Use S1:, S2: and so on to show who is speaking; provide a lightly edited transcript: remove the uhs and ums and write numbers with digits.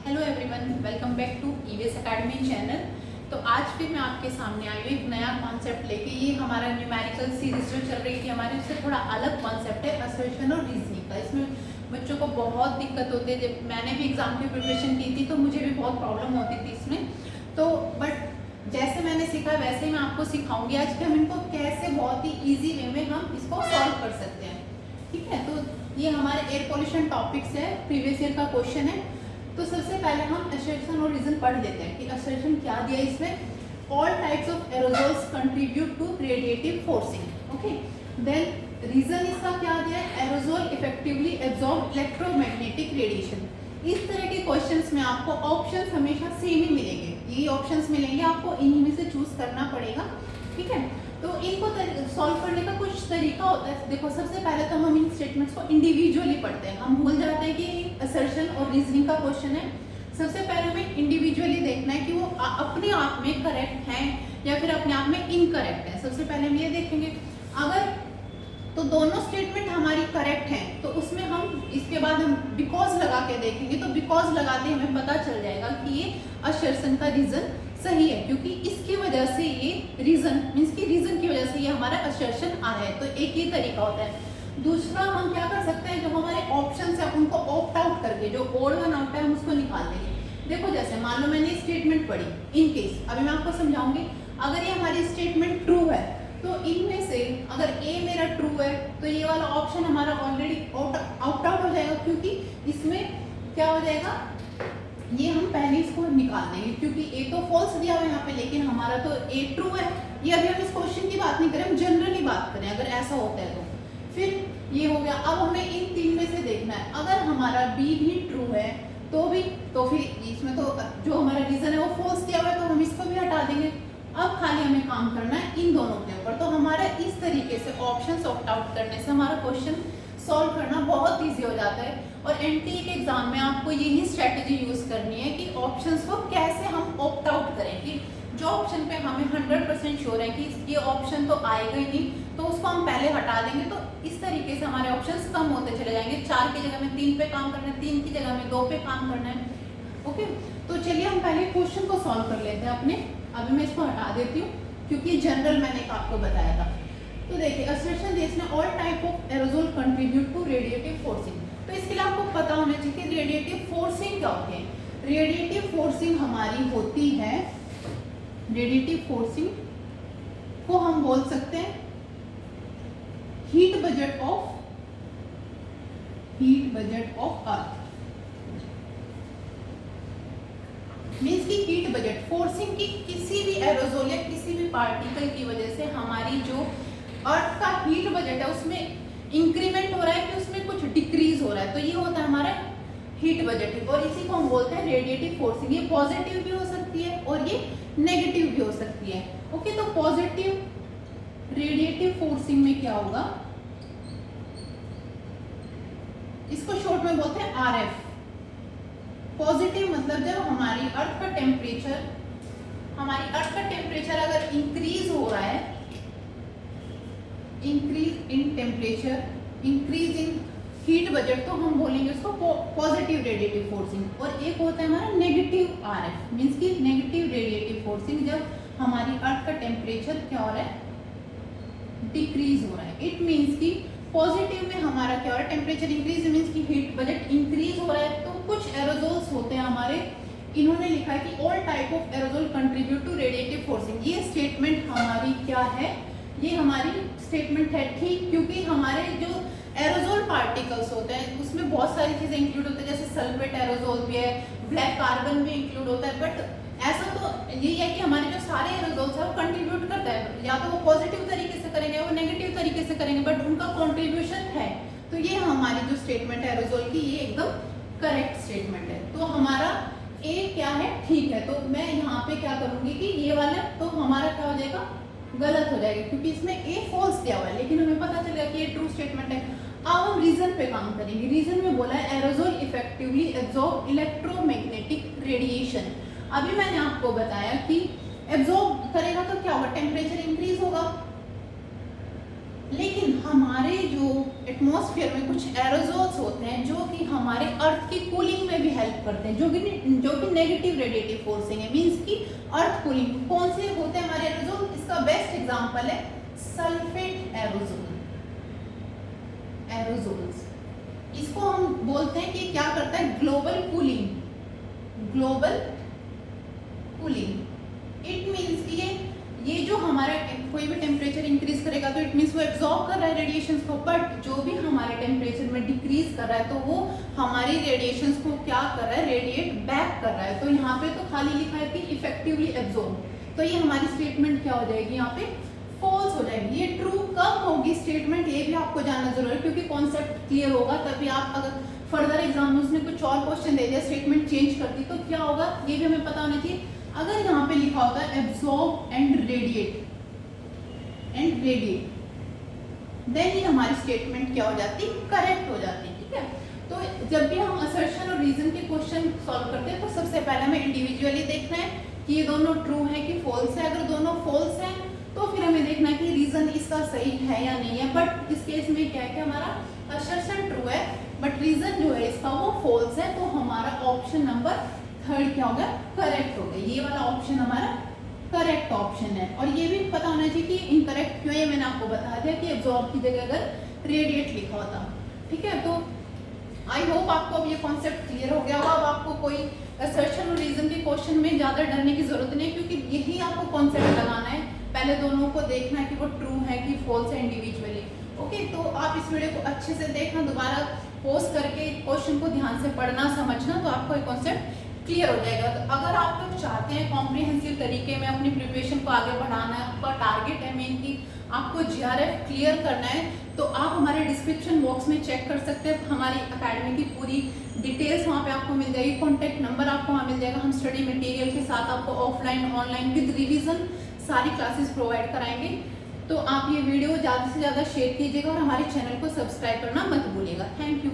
S1: Hello everyone, welcome back to EVS academy channel. तो आज फिर मैं आपके सामने आई हूँ एक नया कॉन्सेप्ट लेके। ये हमारा न्यूमेरिकल सीरीज जो चल रही थी हमारी, उससे थोड़ा अलग कॉन्सेप्ट है असर्शन और रीजनिंग का। इसमें बच्चों को बहुत दिक्कत होती है। जब मैंने भी एग्जाम की प्रिपरेशन की थी तो मुझे भी बहुत प्रॉब्लम होती थी इसमें। तो बट जैसे मैंने सीखा वैसे ही मैं आपको सिखाऊंगी आज कि हम इनको कैसे बहुत ही ईजी वे में हम इसको सॉल्व कर सकते हैं। ठीक है, तो ये हमारे एयर पॉल्यूशन टॉपिक्स है, प्रीवियस ईयर का क्वेश्चन है। तो सबसे पहले हम असर्शन और रीजन पढ़ लेते हैं कि असर्शन क्या दिया है इसमें। All types of aerosols contribute to radiative forcing. Okay, then reason इसका क्या दिया है, aerosol effectively absorb electromagnetic radiation. इस तरह के क्वेश्चंस में आपको ऑप्शंस हमेशा सेम ही मिलेंगे, ये ऑप्शंस मिलेंगे, आपको इन्हीं में से चूज करना पड़ेगा। ठीक है, तो इनको सॉल्व करने का कुछ तरीका होता है। देखो, सबसे पहले तो हम इन स्टेटमेंट्स को इंडिविजुअली पढ़ते हैं। हम भूल जाते हैं कि असर्शन और रीजनिंग का क्वेश्चन है। सबसे पहले हमें इंडिविजुअली देखना है कि वो अपने आप में करेक्ट है या फिर अपने आप में इनकरेक्ट है। सबसे पहले हम ये देखेंगे, अगर तो दोनों स्टेटमेंट हमारी करेक्ट हैं तो उसमें हम इसके बाद हम बिकॉज लगा के देखेंगे। तो बिकॉज लगाते हमें पता चल जाएगा कि ये असर्शन का रीजन सही है, क्योंकि इसकी वजह से ये रीजन मीन्स की रीजन की वजह से ये हमारा असर्शन आ रहा है। तो एक ये तरीका होता है। दूसरा हम क्या कर सकते हैं, जो हमारे ऑप्शंस है उनको ऑप्ट आउट करके जो ओड वन आउट है हम उसको निकाल देंगे। देखो, जैसे मान लो मैंने स्टेटमेंट पढ़ी, इन केस अभी मैं आपको समझाऊंगी। अगर ये हमारी स्टेटमेंट ट्रू है तो इनमें से अगर ए मेरा ट्रू है तो ये वाला ऑप्शन हमारा ऑलरेडी आउट आउट हो जाएगा, क्योंकि इसमें क्या हो जाएगा, ये हम पहले इसको निकाल देंगे क्योंकि ए तो फॉल्स दिया हुआ है यहाँ पे, लेकिन हमारा तो ए ट्रू है। ये अभी हम इस क्वेश्चन की बात नहीं करें, हम जनरली बात करें। अगर ऐसा होता है तो फिर ये हो गया। अब हमें इन तीन में से देखना है, अगर हमारा बी भी ट्रू है तो भी, तो फिर इसमें तो जो हमारा रीजन है वो फॉल्स दिया हुआ है, तो हम इसको भी हटा देंगे। अब खाली हमें काम करना है इन दोनों के ऊपर। तो हमारा इस तरीके से ऑप्शन ऑप्ट आउट करने से हमारा क्वेश्चन सॉल्व करना बहुत ईजी हो जाता है। और एनटीए के एग्जाम में आपको यही स्ट्रेटेजी यूज करनी है कि ऑप्शंस को कैसे हम ऑप्ट आउट करें, कि जो ऑप्शन पे हमें 100% श्योर है कि ये ऑप्शन तो आएगा ही नहीं, तो उसको हम पहले हटा देंगे। तो इस तरीके से हमारे ऑप्शंस कम होते चले जाएंगे। 4 की जगह में 3 पे काम करना है, 3 की जगह में 2 पे काम करना है। ओके, तो चलिए हम पहले क्वेश्चन को सॉल्व कर लेते हैं अपने। अभी मैं इसको हटा देती हूँ क्योंकि जनरल मैंने आपको बताया था। तो देखिए, असर्शन दिस ने all type of aerosol contribute to radiative forcing. तो इसके लिए आपको पता होना चाहिए कि रेडिएटिव फोर्सिंग क्या होती है। रेडिएटिव फोर्सिंग हमारी होती है, रेडिएटिव फोर्सिंग को हम बोल सकते हैं heat budget of earth. Means की हीट बजट फोर्सिंग की किसी भी एरोजोल या किसी भी पार्टिकल की वजह से हमारी जो अर्थ का हीट बजट है उसमें इंक्रीमेंट हो रहा है कि उसमें कुछ डिक्रीज हो रहा है, तो ये होता है हमारा हीट बजट। और इसी को हम बोलते हैं रेडिएटिव फोर्सिंग। ये पॉजिटिव भी हो सकती है और ये नेगेटिव भी हो सकती है। ओके, तो पॉजिटिव रेडिएटिव फोर्सिंग में क्या होगा, इसको शॉर्ट में बोलते हैं आरएफ। पॉजिटिव मतलब जब हमारी अर्थ का टेम्परेचर अगर इंक्रीज हो रहा है, increase in temperature, increase in heat budget, तो हम बोलेंगे उसको पॉजिटिव रेडिएटिव फोर्सिंग। और एक होता है हमारा नेगेटिव आरएफ, मींस की नेगेटिव रेडिएटिव फोर्सिंग, जब हमारी अर्थ का टेम्परेचर क्या हो रहा है, डिक्रीज हो रहा है। इट मींस की पॉजिटिव में हमारा क्या हो रहा है, टेम्परेचर इंक्रीज मींस की हीट बजट इंक्रीज हो रहा है। तो कुछ एरोजोल्स होते हैं हमारे, इन्होंने लिखा है कि all type of aerosol contribute to radiative forcing. ये स्टेटमेंट हमारी क्या है, ये हमारी स्टेटमेंट है ठीक, क्योंकि हमारे जो एरोजोल पार्टिकल्स होते हैं उसमें बहुत सारी चीजें इंक्लूड होती है, जैसे सल्फेट एरोजोल भी है, ब्लैक कार्बन भी इंक्लूड होता है। बट ऐसा तो यही है कि हमारे जो सारे एरोजोल्स है वो कंट्रीब्यूट करता है, या तो वो पॉजिटिव तरीके से करेंगे या वो नेगेटिव तरीके से करेंगे, बट उनका कॉन्ट्रीब्यूशन है। तो ये हमारी जो स्टेटमेंट है एरोजोल की, ये एकदम करेक्ट स्टेटमेंट है। तो हमारा ए क्या है, ठीक है। तो मैं यहाँ पे क्या करूंगी कि ये वाला तो हमारा क्या हो जाएगा, गलत हो जाएगा, क्योंकि इसमें ए फॉल्स दिया हुआ है, लेकिन हमें पता चलेगा कि ये ट्रू स्टेटमेंट है। अब हम रीजन पे काम करेंगे। रीजन में बोला है aerosol effectively absorb electromagnetic radiation. अभी मैंने आपको बताया कि एब्जॉर्ब करेगा तो क्या होगा, टेम्परेचर इंक्रीज होगा। लेकिन हमारे जो एटमॉस्फेयर में कुछ एरोजोल्स होते हैं जो कि हमारे अर्थ की कूलिंग में भी हेल्प करते हैं, जो कि नेगेटिव रेडिएटिव फोर्सिंग है, मींस कि अर्थ कूलिंग। कौन से होते हैं हमारे एरोजोल? इसका बेस्ट एग्जांपल है सल्फेट एरोजोल। एरोजोल्स इसको हम बोलते हैं कि क्या करता है? Global cooling. Global cooling it means कि ये जो हमारा कोई भी टेम्परेचर इंक्रीज करेगा तो इट मींस वो एब्जॉर्ब कर रहा है रेडिएशंस को, बट जो भी हमारे टेम्परेचर में डिक्रीज कर रहा है तो वो हमारी रेडिएशंस को क्या कर रहा है? रेडिएट बैक कर रहा है। तो यहाँ पे तो खाली लिखा है कि इफेक्टिवली एब्जॉर्ब, तो ये हमारी स्टेटमेंट क्या हो जाएगी? यहाँ पे फॉल्स हो जाएगी। ये ट्रू कब होगी स्टेटमेंट, ये भी आपको जानना जरूरी है, क्योंकि कॉन्सेप्ट क्लियर होगा तभी आप अगर फर्दर एग्जाम में उसने कुछ और क्वेश्चन दे दिया, स्टेटमेंट चेंज कर दी, तो क्या होगा ये भी हमें पता होना चाहिए। अगर यहाँ पे लिखा होता है एब्जॉर्ब एंड रेडिएट देन ये हमारी स्टेटमेंट क्या हो जाती? करेक्ट हो जाती। ठीक है, तो जब भी हम असर्शन और रीजन के क्वेश्चन सॉल्व करते हैं तो सबसे पहले हमें इंडिविजुअली देखना है कि ये दोनों ट्रू है कि फॉल्स है। अगर दोनों फॉल्स है तो फिर हमें देखना है कि रीजन इसका सही है या नहीं है। बट इस केस में क्या है कि हमारा असर्शन ट्रू है बट रीजन जो है इसका वो फॉल्स है, तो हमारा ऑप्शन नंबर थर्ड क्या होगा? करेक्ट हो गया। ये वाला ऑप्शन हमारा करेक्ट ऑप्शन है। और ये भी पता होना चाहिए कि इनकरेक्ट क्यों है, मैंने आपको बता दिया कि एब्जॉर्ब की जगह अगर रेडिएट लिखा होता। ठीक है, तो आई होप आपको अब ये कॉन्सेप्ट क्लियर हो गया होगा। अब आपको कोई असर्शन और रीजन के क्वेश्चन में ज्यादा डरने की जरूरत नहीं है, क्योंकि यही आपको कॉन्सेप्ट लगाना है। पहले दोनों को देखना है कि वो ट्रू है कि फॉल्स है इंडिविजुअली। ओके, तो आप इस वीडियो को अच्छे से देखना, दोबारा पोस्ट करके क्वेश्चन को ध्यान से पढ़ना समझना, तो आपको ये कॉन्सेप्ट क्लियर हो जाएगा। तो अगर आप लोग चाहते हैं कॉम्प्रिहेंसिव तरीके में अपनी प्रिपरेशन को आगे बढ़ाना है, आपका टारगेट है मेन कि आपको जीआरएफ क्लियर करना है, तो आप हमारे डिस्क्रिप्शन बॉक्स में चेक कर सकते हैं। हमारी एकेडमी की पूरी डिटेल्स वहाँ पे आपको मिल जाएगी, कॉन्टैक्ट नंबर आपको वहाँ मिल जाएगा। हम स्टडी मटेरियल के साथ आपको ऑफलाइन ऑनलाइन विद रिविजन सारी क्लासेस प्रोवाइड कराएंगे। तो आप ये वीडियो ज़्यादा से ज़्यादा शेयर कीजिएगा और हमारे चैनल को सब्सक्राइब करना मत भूलिएगा। Thank you.